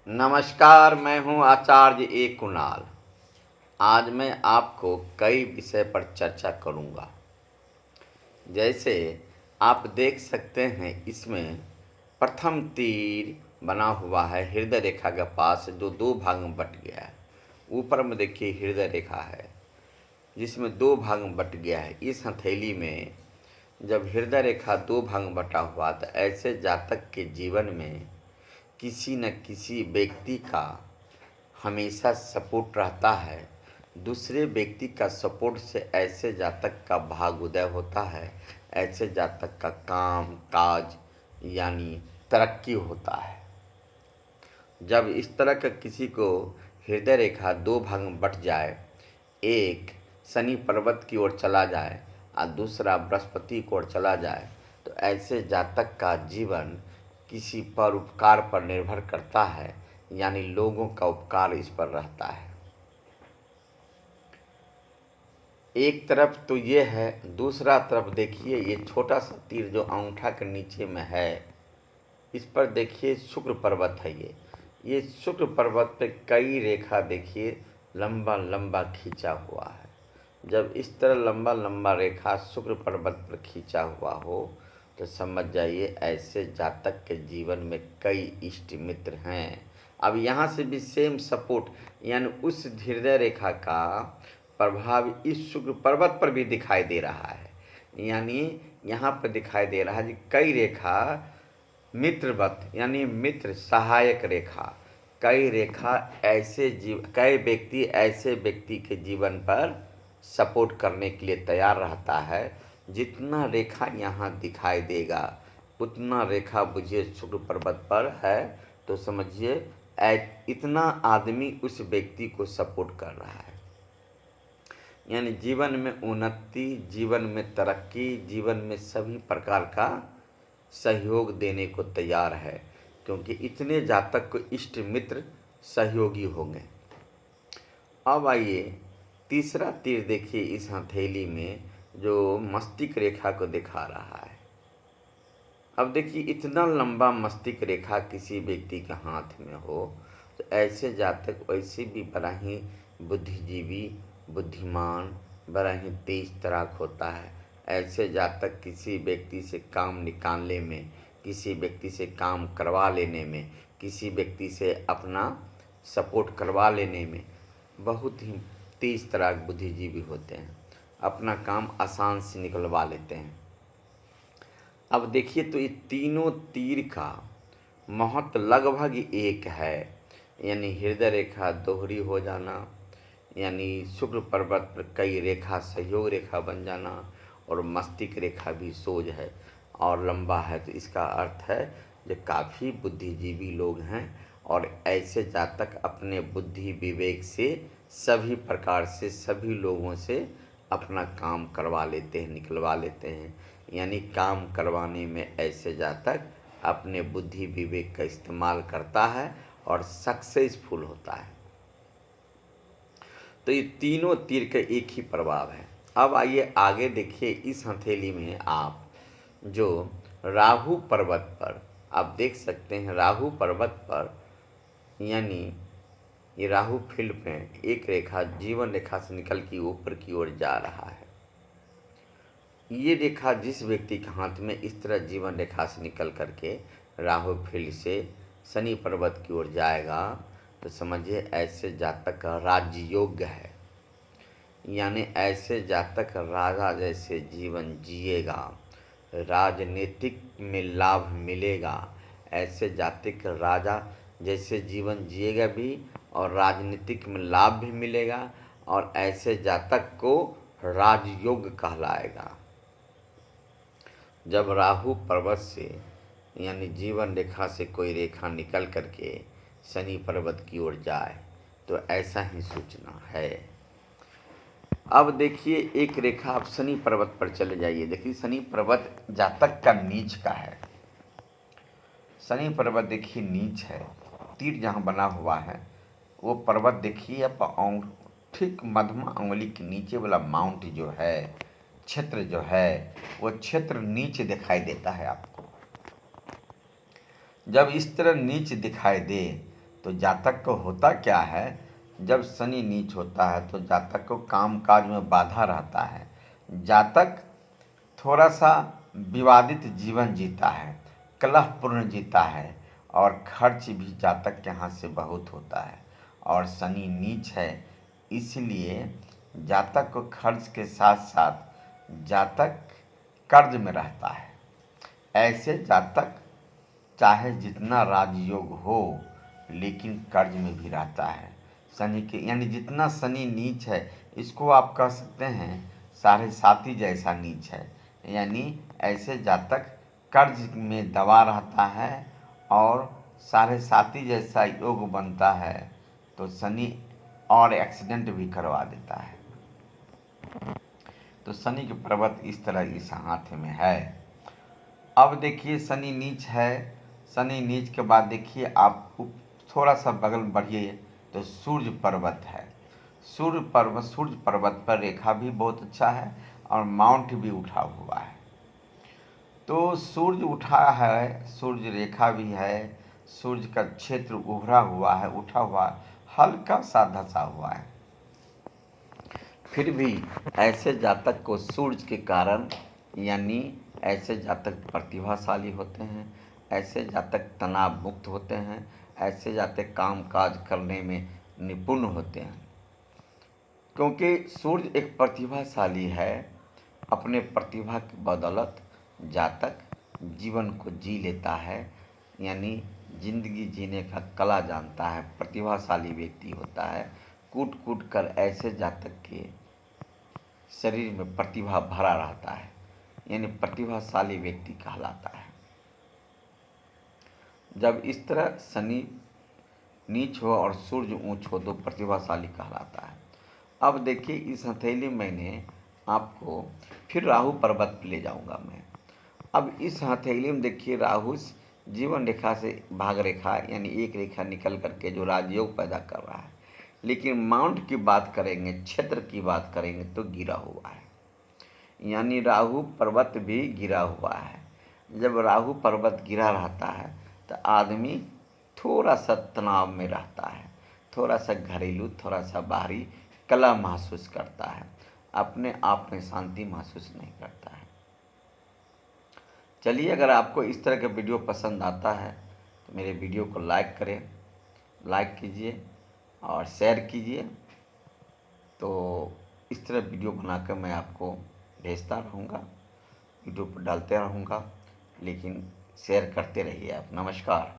नमस्कार, मैं हूँ आचार्य ए कुणाल। आज मैं आपको कई विषय पर चर्चा करूँगा। जैसे आप देख सकते हैं, इसमें प्रथम तीर बना हुआ है हृदय रेखा के पास, जो दो भाग में बट गया है। ऊपर में देखिए हृदय रेखा है, जिसमें दो भाग में बट गया है। इस हथेली में जब हृदय रेखा दो भाग में बटा हुआ, तो ऐसे जातक के जीवन में किसी न किसी व्यक्ति का हमेशा सपोर्ट रहता है। दूसरे व्यक्ति का सपोर्ट से ऐसे जातक का भाग्योदय होता है, ऐसे जातक का काम काज यानी तरक्की होता है। जब इस तरह का किसी को हृदय रेखा दो भाग में बट जाए, एक शनि पर्वत की ओर चला जाए और दूसरा बृहस्पति की ओर चला जाए, तो ऐसे जातक का जीवन किसी परोपकार पर निर्भर करता है, यानी लोगों का उपकार इस पर रहता है। एक तरफ तो ये है, दूसरा तरफ देखिए ये छोटा सा तीर जो अंगूठा के नीचे में है, इस पर देखिए शुक्र पर्वत है। ये शुक्र पर्वत पे कई रेखा देखिए लंबा लंबा खींचा हुआ है। जब इस तरह लंबा लंबा रेखा शुक्र पर्वत पर खींचा हुआ हो, तो समझ जाइए ऐसे जातक के जीवन में कई इष्ट मित्र हैं। अब यहाँ से भी सेम सपोर्ट, यानी उस हृदय रेखा का प्रभाव इस शुक्र पर्वत पर भी दिखाई दे रहा है। यानी यहाँ पर दिखाई दे रहा है कि कई रेखा मित्रवत, यानी मित्र सहायक रेखा, कई व्यक्ति ऐसे व्यक्ति के जीवन पर सपोर्ट करने के लिए तैयार रहता है। जितना रेखा यहाँ दिखाई देगा, उतना रेखा बुझिए शुक्र पर्वत पर है, तो समझिए इतना आदमी उस व्यक्ति को सपोर्ट कर रहा है। यानी जीवन में उन्नति, जीवन में तरक्की, जीवन में सभी प्रकार का सहयोग देने को तैयार है, क्योंकि इतने जातक को इष्ट मित्र सहयोगी होंगे। अब आइए तीसरा तीर देखिए, इस हथेली में जो मस्तिष्क रेखा को दिखा रहा है। अब देखिए इतना लंबा मस्तिष्क रेखा किसी व्यक्ति के हाथ में हो, तो ऐसे जातक वैसे भी बड़ा ही बुद्धिजीवी, बुद्धिमान, बड़ा ही तेज तराक होता है। ऐसे जातक किसी व्यक्ति से काम निकालने में, किसी व्यक्ति से काम करवा लेने में, किसी व्यक्ति से अपना सपोर्ट करवा लेने में बहुत ही तेज तराक बुद्धिजीवी होते हैं। अपना काम आसान से निकलवा लेते हैं। अब देखिए तो ये तीनों तीर का महत्व लगभग एक है, यानी हृदय रेखा दोहरी हो जाना, यानी शुक्र पर्वत पर कई रेखा सहयोग रेखा बन जाना, और मस्तिष्क रेखा भी सोज है और लंबा है, तो इसका अर्थ है जो काफ़ी बुद्धिजीवी लोग हैं। और ऐसे जातक अपने बुद्धि विवेक से सभी प्रकार से सभी लोगों से अपना काम करवा लेते हैं, निकलवा लेते हैं। यानी काम करवाने में ऐसे जातक अपने बुद्धि विवेक का इस्तेमाल करता है और सक्सेसफुल होता है। तो ये तीनों तीर का एक ही प्रभाव है। अब आइए आगे देखिए, इस हथेली में आप जो राहु पर्वत पर आप देख सकते हैं, राहु पर्वत पर यानी ये राहु फील्ड में एक रेखा जीवन रेखा से निकल के ऊपर की ओर जा रहा है। ये रेखा जिस व्यक्ति के हाथ में इस तरह जीवन रेखा से निकल करके राहु फील्ड से शनि पर्वत की ओर जाएगा, तो समझिए ऐसे जातक का राज्य योग्य है। यानी ऐसे जातक राजा जैसे जीवन जिएगा, राजनीतिक में लाभ मिलेगा। ऐसे जातक राजा जैसे जीवन जिएगा भी, और राजनीतिक में लाभ भी मिलेगा, और ऐसे जातक को राजयोग कहलाएगा। जब राहु पर्वत से यानी जीवन रेखा से कोई रेखा निकल करके शनि पर्वत की ओर जाए, तो ऐसा ही सूचना है। अब देखिए एक रेखा आप शनि पर्वत पर चले जाइए। देखिए शनि पर्वत जातक का नीच का है। शनि पर्वत देखिए नीच है। तीर जहाँ बना हुआ है वो पर्वत देखिए आप ठीक मध्यमा अंगुली के नीचे वाला माउंट जो है, क्षेत्र जो है, वो क्षेत्र नीचे दिखाई देता है आपको। जब इस तरह नीचे दिखाई दे, तो जातक को होता क्या है, जब शनि नीच होता है तो जातक को कामकाज में बाधा रहता है। जातक थोड़ा सा विवादित जीवन जीता है, कलहपूर्ण जीता है और खर्च भी जातक के यहाँ से बहुत होता है। और शनि नीच है, इसलिए जातक को खर्च के साथ साथ जातक कर्ज में रहता है। ऐसे जातक चाहे जितना राजयोग हो लेकिन कर्ज में भी रहता है। शनि के यानी जितना शनि नीच है, इसको आप कह सकते हैं साढ़े साती जैसा नीच है। यानी ऐसे जातक कर्ज में दबा रहता है और साढ़े साती जैसा योग बनता है, तो शनि और एक्सीडेंट भी करवा देता है। तो शनि के पर्वत इस तरह इस हाथ में है। अब देखिए शनि नीच है, शनि नीच के बाद देखिए आप थोड़ा सा बगल बढ़िए तो सूर्य पर्वत है। सूर्य पर्वत पर रेखा भी बहुत अच्छा है और माउंट भी उठा हुआ है। तो सूर्य उठा है, सूर्य रेखा भी है, सूर्य का क्षेत्र उभरा हुआ है, उठा हुआ, हल्का सा धसा हुआ है। फिर भी ऐसे जातक को सूर्य के कारण, यानी ऐसे जातक प्रतिभाशाली होते हैं, ऐसे जातक तनाव मुक्त होते हैं, ऐसे जातक काम काज करने में निपुण होते हैं। क्योंकि सूर्य एक प्रतिभाशाली है, अपने प्रतिभा की बदौलत जातक जीवन को जी लेता है, यानी जिंदगी जीने का कला जानता है, प्रतिभाशाली व्यक्ति होता है। कूट कूट कर ऐसे जातक के शरीर में प्रतिभा भरा रहता है, यानी प्रतिभाशाली व्यक्ति कहलाता है। जब इस तरह शनि नीच हो और सूर्य ऊंच हो तो प्रतिभाशाली कहलाता है। अब देखिए इस हथेली मैंने आपको फिर राहु पर्वत पे ले जाऊंगा मैं। अब इस हथेली में देखिए राहु जीवन रेखा से भाग रेखा यानी एक रेखा निकल करके जो राजयोग पैदा कर रहा है, लेकिन माउंट की बात करेंगे, क्षेत्र की बात करेंगे तो गिरा हुआ है, यानी राहु पर्वत भी गिरा हुआ है। जब राहु पर्वत गिरा रहता है तो आदमी थोड़ा सा तनाव में रहता है, थोड़ा सा घरेलू, थोड़ा सा बाहरी कला महसूस करता है, अपने आप में शांति महसूस नहीं करता है। चलिए, अगर आपको इस तरह का वीडियो पसंद आता है तो मेरे वीडियो को लाइक करें, लाइक कीजिए और शेयर कीजिए। तो इस तरह वीडियो बनाकर मैं आपको भेजता रहूँगा, यूट्यूब पर डालते रहूँगा, लेकिन शेयर करते रहिए आप। नमस्कार।